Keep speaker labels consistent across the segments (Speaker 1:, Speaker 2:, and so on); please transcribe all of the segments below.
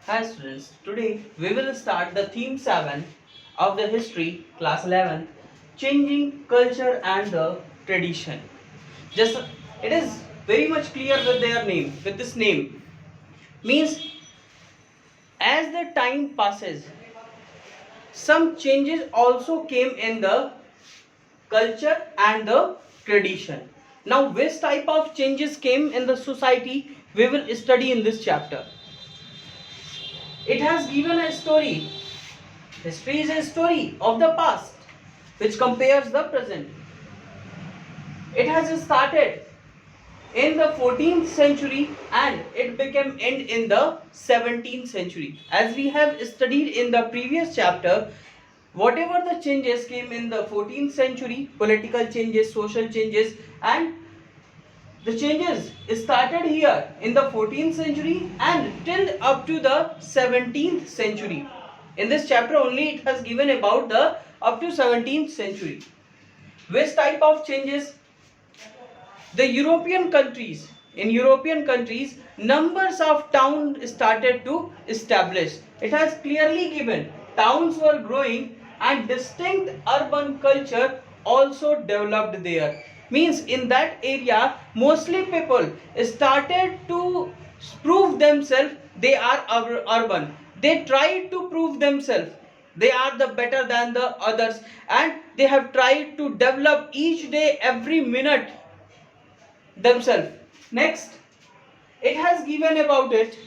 Speaker 1: Hi students, today we will start the theme 7 of the history class 11, changing culture and the tradition. Just it is very much clear with their name, with this name. Means as the time passes, some changes also came in the culture and the tradition. Now which type of changes came in the society we will study in this chapter. It has given a story. History is a story of the past which compares the present. It has started in the 14th century and it became end in the 17th century. As we have studied in the previous chapter, whatever the changes came in the 14th century, political changes, social changes, and the changes started here in the 14th century and till up to the 17th century. In this chapter only it has given about the up to 17th century. Which type of changes? The European countries, in European countries, numbers of towns started to establish. It has clearly given towns were growing and distinct urban culture also developed there. Means in that area, mostly people started to prove themselves they are urban. They tried to prove themselves they are the better than the others, and they have tried to develop each day every minute themselves. Next, it has given about it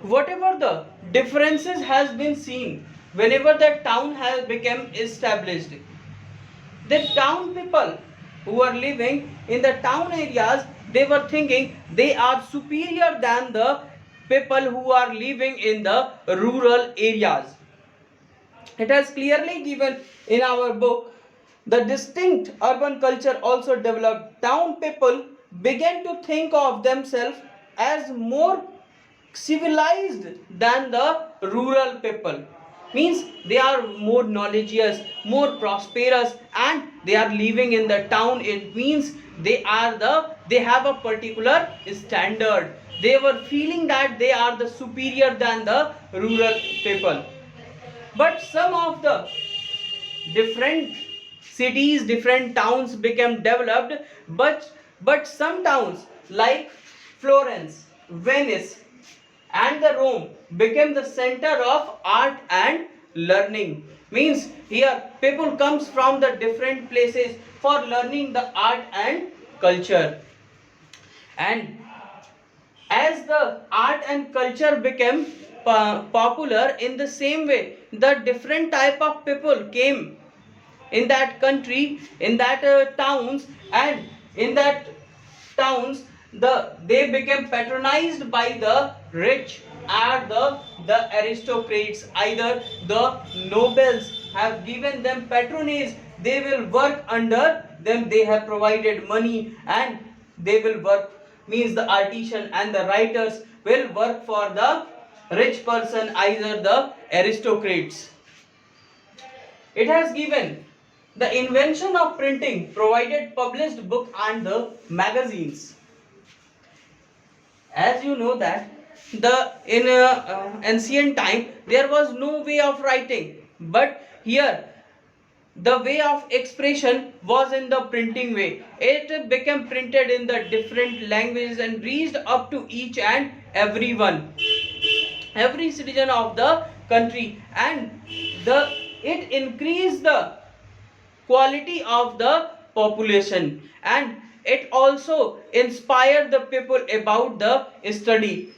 Speaker 1: whatever the differences has been seen whenever the town has become established. The town people who are living in the town areas, they were thinking they are superior than the people who are living in the rural areas. It has clearly given in our book the distinct urban culture also developed. Town people began to think of themselves as more civilized than the rural people. Means they are more knowledgeous, more prosperous, and they are living in the town. It means they have a particular standard. They were feeling that they are the superior than the rural people. But some of the different cities, different towns became developed, but some towns like Florence, Venice, and the Rome became the center of art and learning. Means here people comes from the different places for learning the art and culture. And as the art and culture became popular, in the same way the different type of people came in that country, in that towns, and in that towns they became patronized by the rich or the aristocrats. Either the nobles have given them patronage, they will work under them, they have provided money and they will work. Means the artisan and the writers will work for the rich person, either the aristocrats. It has given the invention of printing, provided published book and the magazines. As you know that the in ancient time there was no way of writing, but here the way of expression was in the printing way. It became printed in the different languages and reached up to each and everyone, every citizen of the country, and the it increased the quality of the population, and it also inspired the people about the study.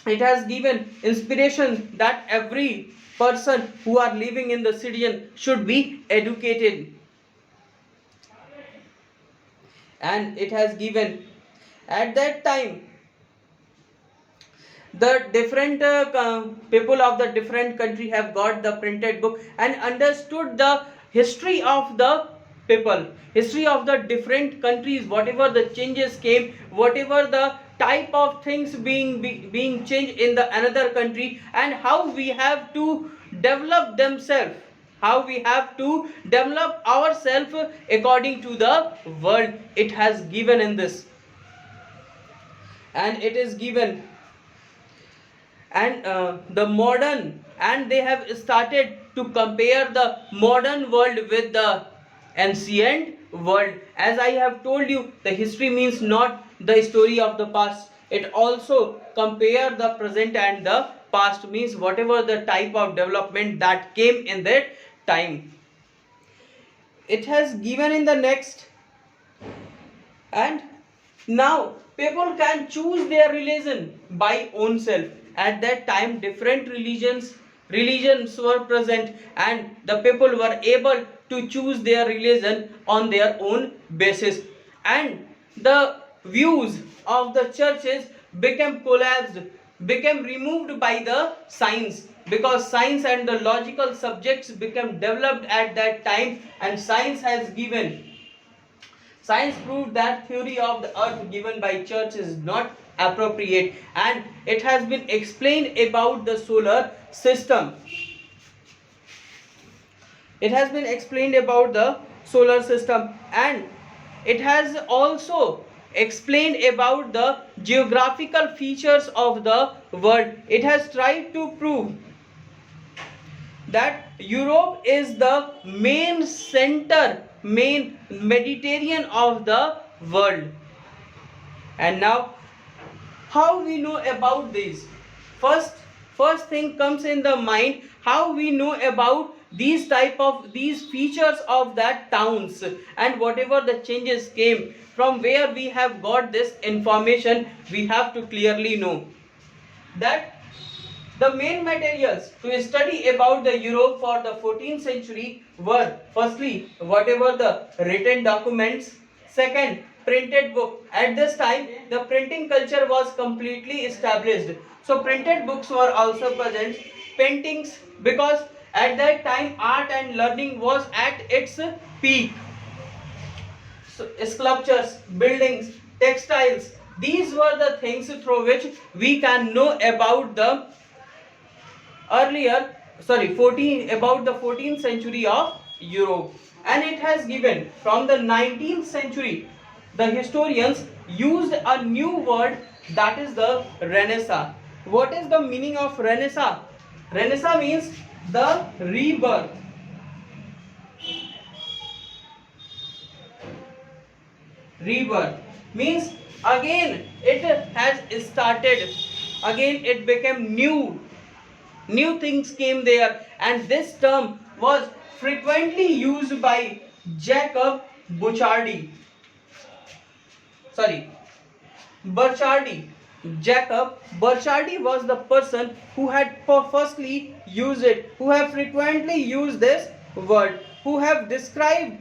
Speaker 1: It has given inspiration that every person who are living in the city should be educated, and it has given at that time the different people of the different country have got the printed book and understood the history of the people, history of the different countries, whatever the changes came, whatever the type of things being changed in the another country, and how we have to develop themselves, how we have to develop ourselves according to the world. It has given in this, and it is given and the modern, and they have started to compare the modern world with the ancient world. As I have told you, the history means not the story of the past, it also compare the present and the past, means whatever the type of development that came in that time. It has given in the next, and now people can choose their religion by own self. At that time different religions were present, and the people were able to choose their religion on their own basis, and the views of the churches became collapsed, became removed by the science, because science and the logical subjects became developed at that time, and science proved that theory of the earth given by church is not appropriate, and it has been explained about the solar system. It has been explained about the solar system, and it has also explained about the geographical features of the world. It has tried to prove that Europe is the main center, main Mediterranean of the world. And now, how we know about this? First thing comes in the mind, how we know about these features of that towns, and whatever the changes came, from where we have got this information, we have to clearly know that the main materials to study about the Europe for the 14th century were, firstly, whatever the written documents, second, printed book. At this time, the printing culture was completely established. So printed books were also present, paintings, because at that time art and learning was at its peak. So sculptures, buildings, textiles, these were the things through which we can know about the earlier, sorry, 14, about the 14th century of Europe. And it has given from the 19th century, the historians used a new word, that is the Renaissance. What is the meaning of Renaissance? Renaissance means the rebirth. Rebirth means again it has started, again it became new things came there, and this term was frequently used by Jacob Burchard. Jacob Burchard was the person who had firstly used it, who have frequently used this word, who have described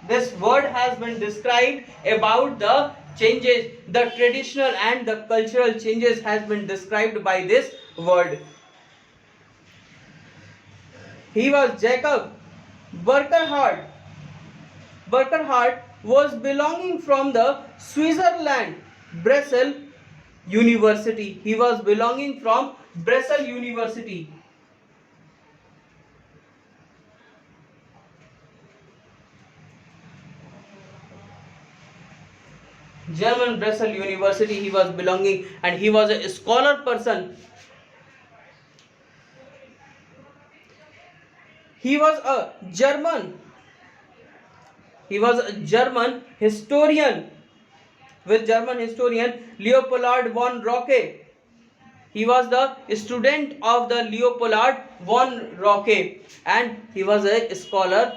Speaker 1: this word has been described about the changes, the traditional and the cultural changes has been described by this word. He was Jacob Burckhardt. Burckhardt was belonging from the Switzerland, Basel University. He was belonging from Basel University. German Basel University he was belonging, and he was a scholar person. He was a German historian, with German historian Leopold von Ranke. He was the student of the Leopold von Ranke, and he was a scholar.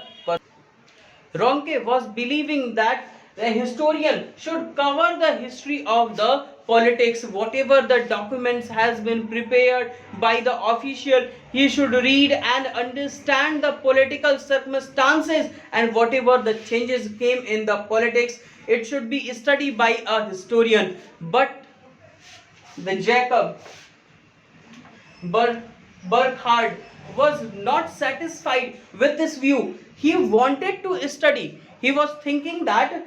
Speaker 1: Ranke was believing that the historian should cover the history of the politics, whatever the documents has been prepared by the official, he should read and understand the political circumstances, and whatever the changes came in the politics, it should be studied by a historian. But the Jacob Burckhardt was not satisfied with this view. He wanted to study. He was thinking that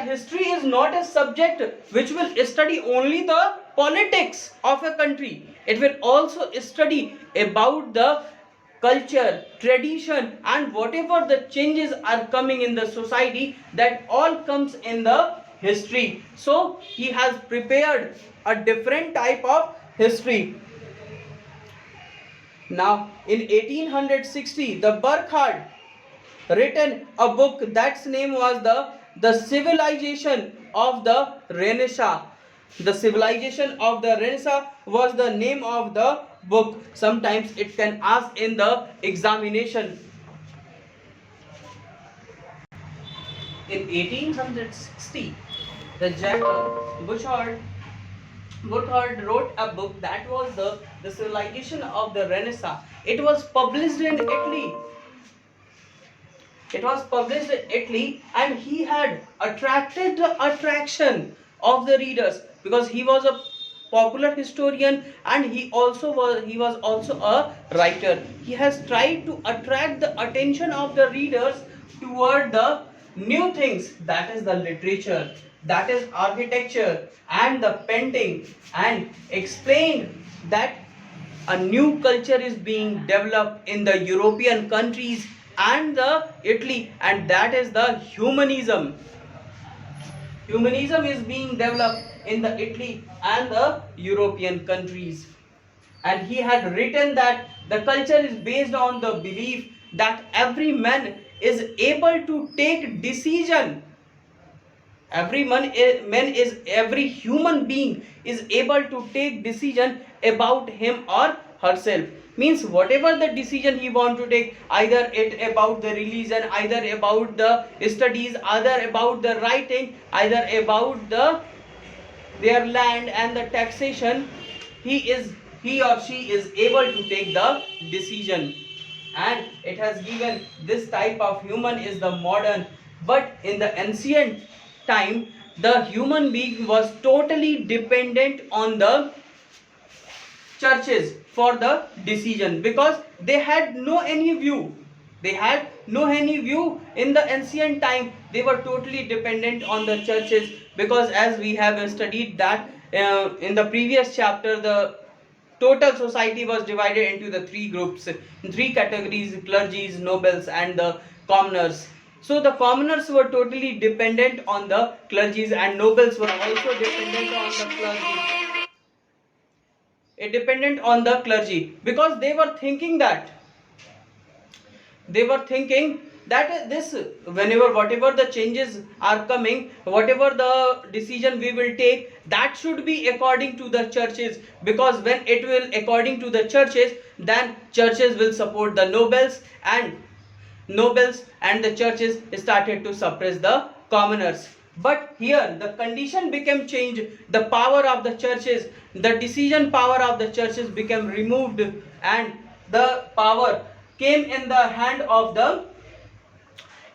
Speaker 1: history is not a subject which will study only the politics of a country. It will also study about the culture, tradition, and whatever the changes are coming in the society, that all comes in the history. So he has prepared a different type of history. Now, in 1860, the Burckhardt written a book that's name was the Civilization of the Renaissance. The Civilization of the Renaissance was the name of the book. Sometimes it can ask in the examination. In 1860, the Jack Burckhardt wrote a book that was the Civilization of the Renaissance. It was published in Italy. It was published in Italy, and he had attracted the attraction of the readers because he was a popular historian, and he was also a writer. He has tried to attract the attention of the readers toward the new things, that is the literature, that is architecture and the painting, and explained that a new culture is being developed in the European countries and the Italy, and that is the humanism. Humanism is being developed in the Italy and the European countries. And he had written that the culture is based on the belief that every man is able to take decision. Every human being is able to take decision about him or herself. Means whatever the decision he want to take, either it about the religion, either about the studies, either about the writing, either about their land and the taxation, he or she is able to take the decision. And it has given this type of human is the modern. But in the ancient time, the human being was totally dependent on the churches for the decision, because they had no any view. They had no any view in the ancient time. They were totally dependent on the churches, because as we have studied that in the previous chapter, the total society was divided into the three groups, three categories: clergies, nobles and the commoners. So the commoners were totally dependent on the clergies, and nobles were also dependent on the clergy. Dependent on the clergy, because they were thinking that this, whenever whatever the changes are coming, whatever the decision we will take, that should be according to the churches, because when it will according to the churches, then churches will support the nobles, and the churches started to suppress the commoners. But here the condition became changed. The power of the churches, the decision power of the churches became removed, and the power came in the hand of the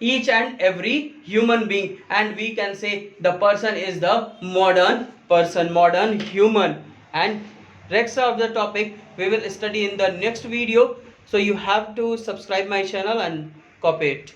Speaker 1: each and every human being, and we can say the person is the modern person, modern human. And rest of the topic we will study in the next video, so you have to subscribe my channel and copy it.